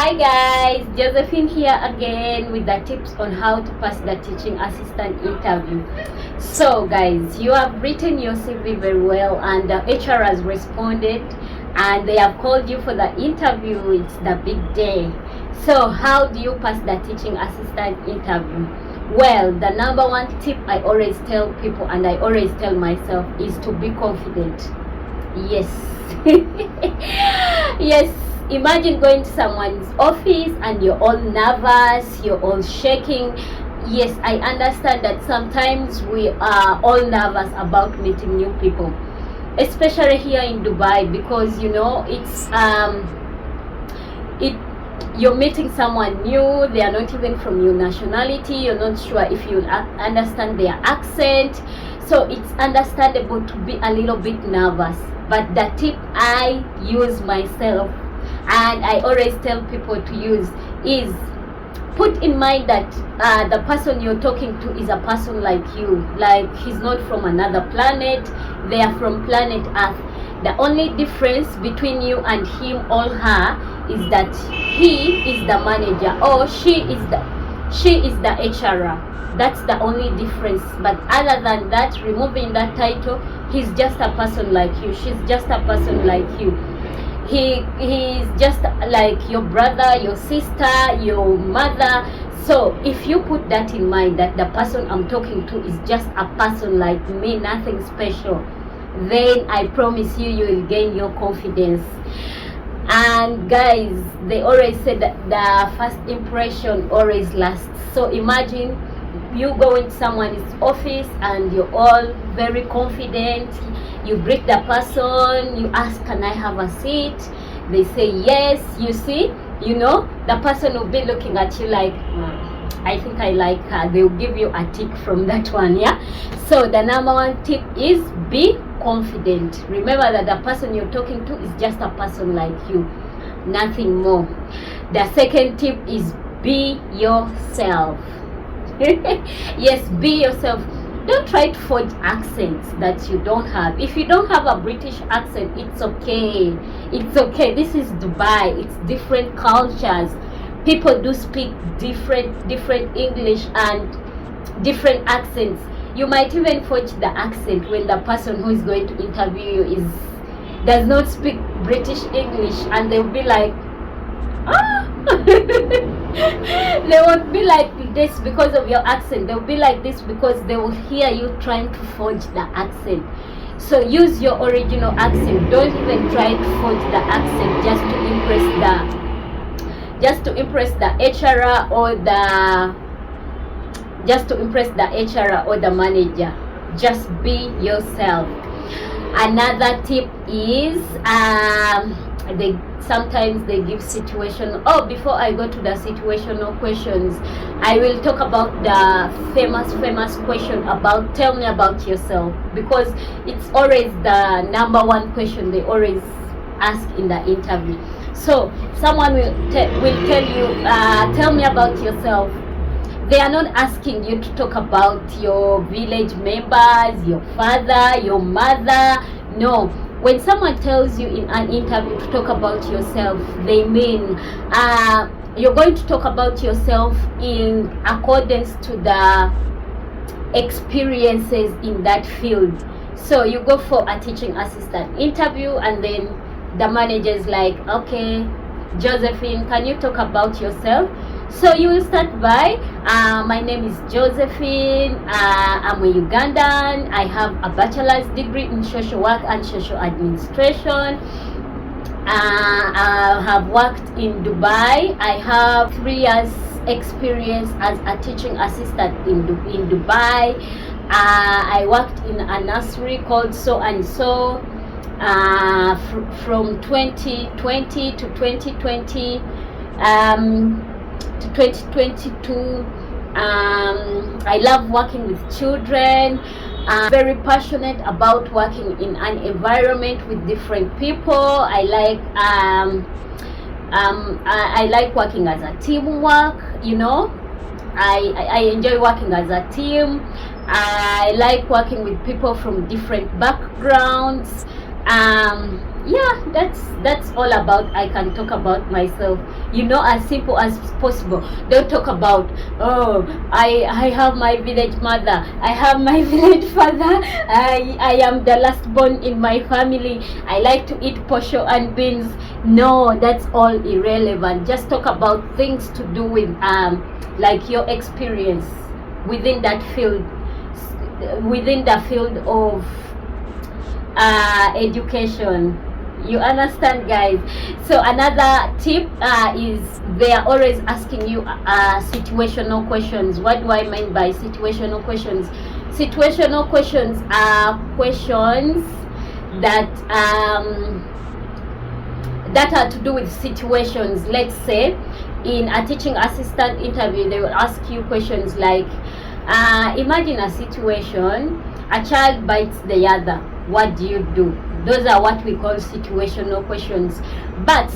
Hi guys, Josephine here again with the tips on how to pass the teaching assistant interview. So guys, you have written your CV very well and the HR has responded and they have called you for the interview. It's the big day. So how do you pass the teaching assistant interview? Well, the number one tip I always tell people and I always tell myself is to be confident. Yes. Yes. Imagine going to someone's office and you're all nervous, you're all shaking. Yes, I understand that sometimes we are all nervous about meeting new people, especially here in Dubai, because you know you're meeting someone new, they are not even from your nationality, you're not sure if you understand their accent, so it's understandable to be a little bit nervous. But the tip I use myself and I always tell people to use is put in mind that the person you're talking to is a person like you, like he's not from another planet, they are from planet Earth. The only difference between you and him or her is that he is the manager or she is the HR. That's the only difference. But other than that, removing that title, he's just a person like you, she's just a person like you. He's just like your brother, your sister, your mother. So if you put that in mind, that the person I'm talking to is just a person like me, nothing special, then I promise you, you will gain your confidence. And guys, they always say that the first impression always lasts. So imagine you go into someone's office and you're all very confident, you greet the person, you ask, can I have a seat? They say yes. You see, you know, the person will be looking at you like, I think I like her. They'll give you a tick from that one. Yeah, so the number one tip is be confident. Remember that the person you're talking to is just a person like you, nothing more. The second tip is be yourself. Yes, be yourself. Don't try to forge accents that you don't have. If you don't have a British accent, it's okay. It's okay. This is Dubai. It's different cultures. People do speak different English and different accents. You might even forge the accent when the person who is going to interview you does not speak British English, and they'll be like, ah. They won't be like this because of your accent. They'll be like this because they will hear you trying to forge the accent. So use your original accent. Don't even try to forge the accent just to impress the HR or the manager. Just be yourself. Another tip is sometimes they give situational. Oh, before I go to the situational questions, I will talk about the famous question about tell me about yourself, because it's always the number one question they always ask in the interview. So someone will tell you, tell me about yourself. They are not asking you to talk about your village members, your father, your mother. No. When someone tells you in an interview to talk about yourself, they mean you're going to talk about yourself in accordance to the experiences in that field. So you go for a teaching assistant interview and then the manager is like, okay, Josephine, can you talk about yourself? So you will start by, my name is Josephine, I'm a Ugandan, I have a bachelor's degree in social work and social administration. I have worked in Dubai. I have 3 years experience as a teaching assistant in Dubai. I worked in a nursery called So and So from 2020 to 2020. To 2022. I love working with children. I'm very passionate about working in an environment with different people. I like working as a teamwork, you know. I enjoy working as a team. I like working with people from different backgrounds. yeah, that's all about. I can talk about myself, as simple as possible. Don't talk about, oh, I have my village mother, I have my village father, I am the last born in my family, I like to eat posho and beans. No, that's all irrelevant. Just talk about things to do with like your experience within that field, within the field of education. You understand, guys? So another tip is they are always asking you situational questions. What do I mean by situational questions? Situational questions are questions that that are to do with situations. Let's say in a teaching assistant interview, they will ask you questions like, imagine a situation, a child bites the other, what do you do? Those are what we call situational questions. But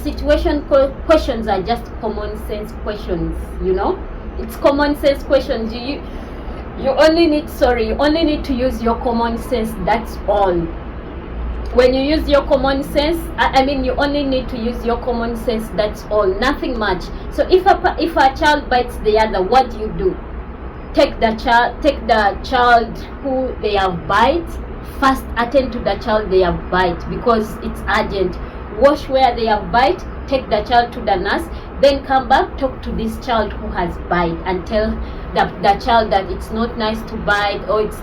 questions are just common sense questions. It's common sense questions. You only need to use your common sense. That's all. When you use your common sense, you only need to use your common sense. That's all, nothing much. So if a child bites the other, what do? Take the child who they have bite. First attend to the child they have bite, because it's urgent. Wash where they have bite, take the child to the nurse, then come back, talk to this child who has bite, and tell the child that it's not nice to bite, or it's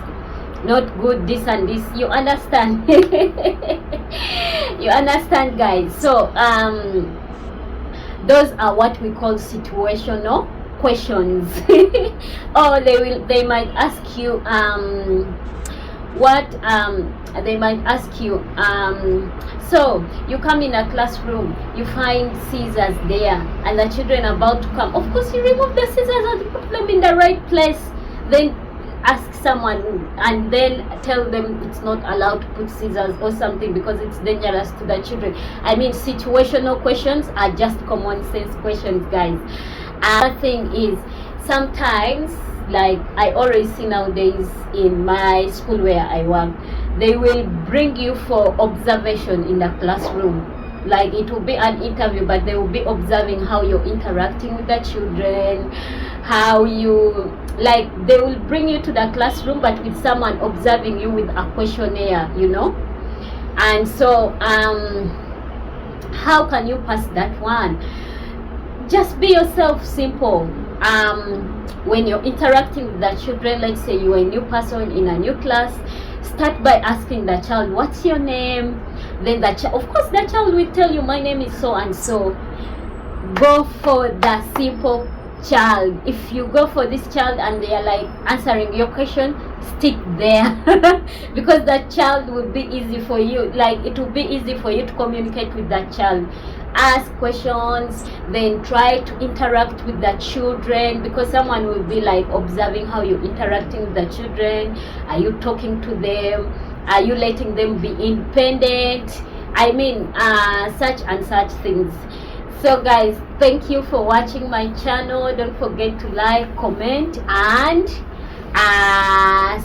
not good, this and this. You understand? You understand, guys? So those are what we call situational questions. Or they might ask you they might ask you, so you come in a classroom, you find scissors there, and the children are about to come. Of course, you remove the scissors and put them in the right place. Then ask someone and then tell them it's not allowed to put scissors or something because it's dangerous to the children. Situational questions are just common sense questions, guys. Another thing is, sometimes, like I always see nowadays in my school where I work, they will bring you for observation in the classroom. Like it will be an interview, but they will be observing how you're interacting with the children, how you, like, they will bring you to the classroom, but with someone observing you with a questionnaire, And so how can you pass that one? Just be yourself, simple. When you're interacting with the children, let's say you're a new person in a new class, start by asking the child, what's your name? Then of course the child will tell you, my name is so and so. Go for the simple child. If you go for this child and they are like answering your question, stick there. Because that child will be easy for you. Like it will be easy for you to communicate with that child. Ask questions, then try to interact with the children, because someone will be like observing how you're interacting with the children. Are you talking to them? Are you letting them be independent? Such and such things. So guys, thank you for watching my channel. Don't forget to like, comment, and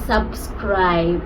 subscribe.